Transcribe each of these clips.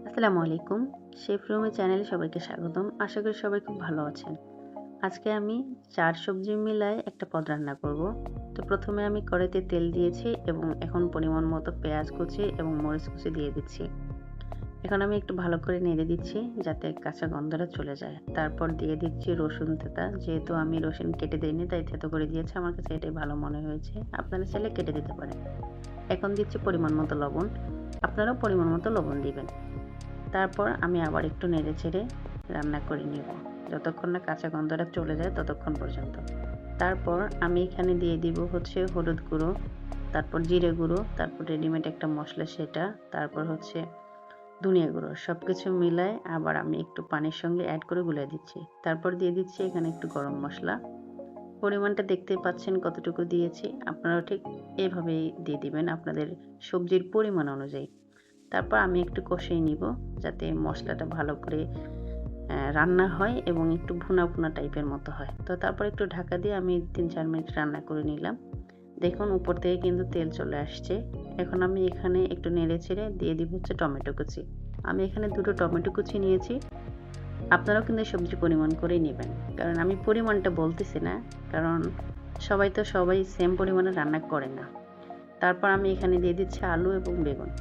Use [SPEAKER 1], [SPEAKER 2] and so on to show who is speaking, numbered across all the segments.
[SPEAKER 1] আসসালামু আলাইকুম। শেফ রুমে চ্যানেলে সবাইকে স্বাগতম। আশা করি সবাই খুব ভালো আছেন। আজকে আমি ৪ সবজি মিলায় একটা পদ রান্না করব। তো প্রথমে আমি কড়াইতে তেল দিয়েছি এবং এখন পরিমাণ মতো পেঁয়াজ কুচি এবং মরিচ কুচি দিয়ে দিচ্ছি। এখন আমি একটু ভালো করে নেড়ে দিচ্ছি যাতে কাঁচা গন্ধটা চলে যায়। তারপর দিয়ে দিচ্ছি রসুন থেঁতা। যেহেতু আমি রসুন কেটে দেইনি তাই থেঁতো করে দিয়েছি। আমার কাছে এটাই ভালো মনে হয়েছে। আপনারা চাইলে কেটে দিতে পারেন। এখন দিচ্ছি পরিমাণ মতো লবণ। আপনারাও পরিমাণ মতো লবণ দিবেন। তারপর আমি আবার একটু নেড়েচেড়ে রান্না করে নিব যতক্ষণ না কাঁচা গন্ধটা চলে যায় ততক্ষণ পর্যন্ত। তারপর আমি এখানে দিয়ে দিব হচ্ছে হলুদ গুঁড়ো, তারপর জিরে গুঁড়ো, তারপর রেডিমেড একটা মশলা সেটা, তারপর হচ্ছে ধনিয়া গুঁড়ো। সব কিছু মিলায় আবার আমি একটু পানির সঙ্গে অ্যাড করে গুলে দিচ্ছি। তারপর দিয়ে দিচ্ছি এখানে একটু গরম মশলা। পরিমাণটা দেখতেই পাচ্ছেন কতটুকু দিয়েছি। আপনারাও ঠিক এভাবেই দিয়ে দিবেন আপনাদের সবজির পরিমাণ অনুযায়ী। তারপর আমি একটু কষিয়ে নিব যাতে মশলাটা ভালো করে রান্না হয় এবং একটু ভুনা ভুনা টাইপের মতো হয়। তো তারপর একটু ঢাকা দিয়ে আমি ৩-৪ মিনিট রান্না করে নিলাম। দেখুন উপর থেকে কিন্তু তেল চলে আসছে। এখন আমি এখানে একটু নেড়ে চেড়ে দিয়ে দিব হচ্ছে টমেটো কুচি। আমি এখানে ২ টো টমেটো কুচি নিয়েছি। আপনারাও কিন্তু সবজি পরিমাণ করেই নেবেন। কারণ আমি পরিমাণটা বলতেছি না। কারণ সবাই সেম পরিমাণে রান্না করে না। তারপর আমি এখানে দিয়ে দিচ্ছি আলু এবং বেগুন।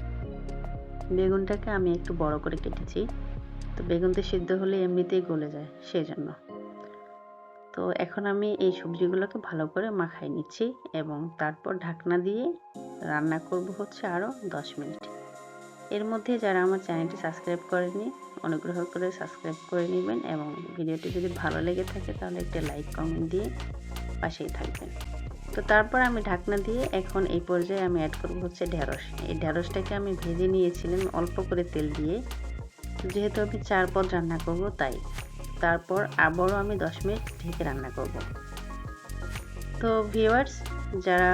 [SPEAKER 1] বেগুনটাকে আমি একটু বড় করে কেটেছি। তো বেগুনটা সিদ্ধ হলে এমনিতেই গলে যায় সেজন্য। তো এখন আমি এই সবজিগুলোকে ভালো করে মাখায় নিচ্ছি এবং তারপর ঢাকনা দিয়ে রান্না করব হচ্ছে আরও ১০ মিনিট। এর মধ্যে যারা আমার চ্যানেলটি সাবস্ক্রাইব করেননি অনুগ্রহ করে সাবস্ক্রাইব করে নেবেন এবং ভিডিওটি যদি ভালো লেগে থাকে তাহলে একটা লাইক কমেন্ট দিয়ে পাশেই থাকবেন। তো তারপর আমি ঢাকনা দিয়ে এখন এই পর্যায়ে আমি অ্যাড করব হচ্ছে ঢেঁড়স। এই ঢেঁড়সটাকে আমি ভেজে নিয়েছিলাম অল্প করে তেল দিয়ে। যেহেতু আমি ৪ পদ রান্না করব তাই। তারপর আবারও আমি ১০ মিনিট ঢেকে রান্না করব। তো ভিউয়ার্স যারা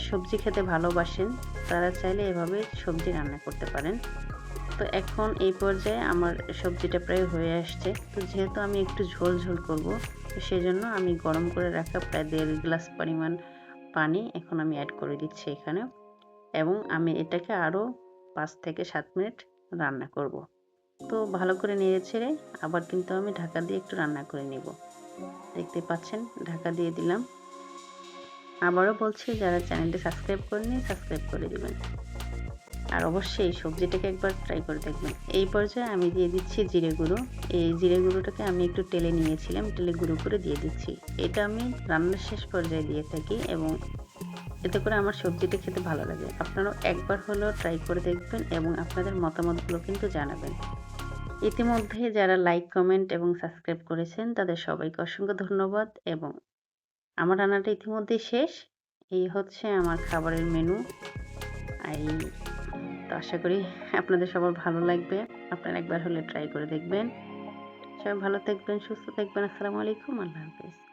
[SPEAKER 1] সবজি খেতে ভালোবাসেন তারা চাইলে এভাবে সবজি রান্না করতে পারেন। তো এখন এই পর্যায়ে আমার সবজিটা প্রায় হয়ে আসছে। তো যেহেতু আমি একটু ঝোল ঝোল করব তো সেজন্য আমি গরম করে রাখা প্রায় ১.৫ গ্লাস পরিমাণ পানি এখন আমি অ্যাড করে দিচ্ছি এখানে এবং আমি এটাকে আরও ৫ থেকে ৭ মিনিট রান্না করব। তো ভালো করে নেড়ে ছেড়ে আবার কিন্তু আমি ঢাকা দিয়ে একটু রান্না করে নিব। দেখতে পাচ্ছেন ঢাকা দিয়ে দিলাম। আবারও বলছি যারা চ্যানেলটি সাবস্ক্রাইব করেনি সাবস্ক্রাইব করে দিবেন। আর অবশ্যই সবজিটাকে একবার ট্রাই করে দেখবেন। এই পর্যায়ে আমি দিয়ে দিচ্ছি জিরে গুঁড়ো। এই জিরে গুঁড়োটাকে আমি একটু টেলে নিয়েছিলাম, টেলে গুঁড়ো করে দিয়ে দিচ্ছি। এটা আমি রান্নার শেষ পর্যায়ে দিয়ে থাকি এবং এতে করে আমার সবজিটা খেতে ভালো লাগে। আপনারাও একবার হলেও ট্রাই করে দেখবেন এবং আপনাদের মতামতগুলো কিন্তু জানাবেন। ইতিমধ্যে যারা লাইক, কমেন্ট এবং সাবস্ক্রাইব করেছেন তাদের সবাইকে অসংখ্য ধন্যবাদ এবং আমার রান্নাটা ইতিমধ্যেই শেষ। এই হচ্ছে আমার খাবারের মেনু। এই তো আশা করি আপনাদের সবার ভালো লাগবে। আপনারা একবার হলে ট্রাই করে দেখবেন। সবাই ভালো থাকবেন, সুস্থ থাকবেন। আসসালামু আলাইকুম। আল্লাহ হাফেজ।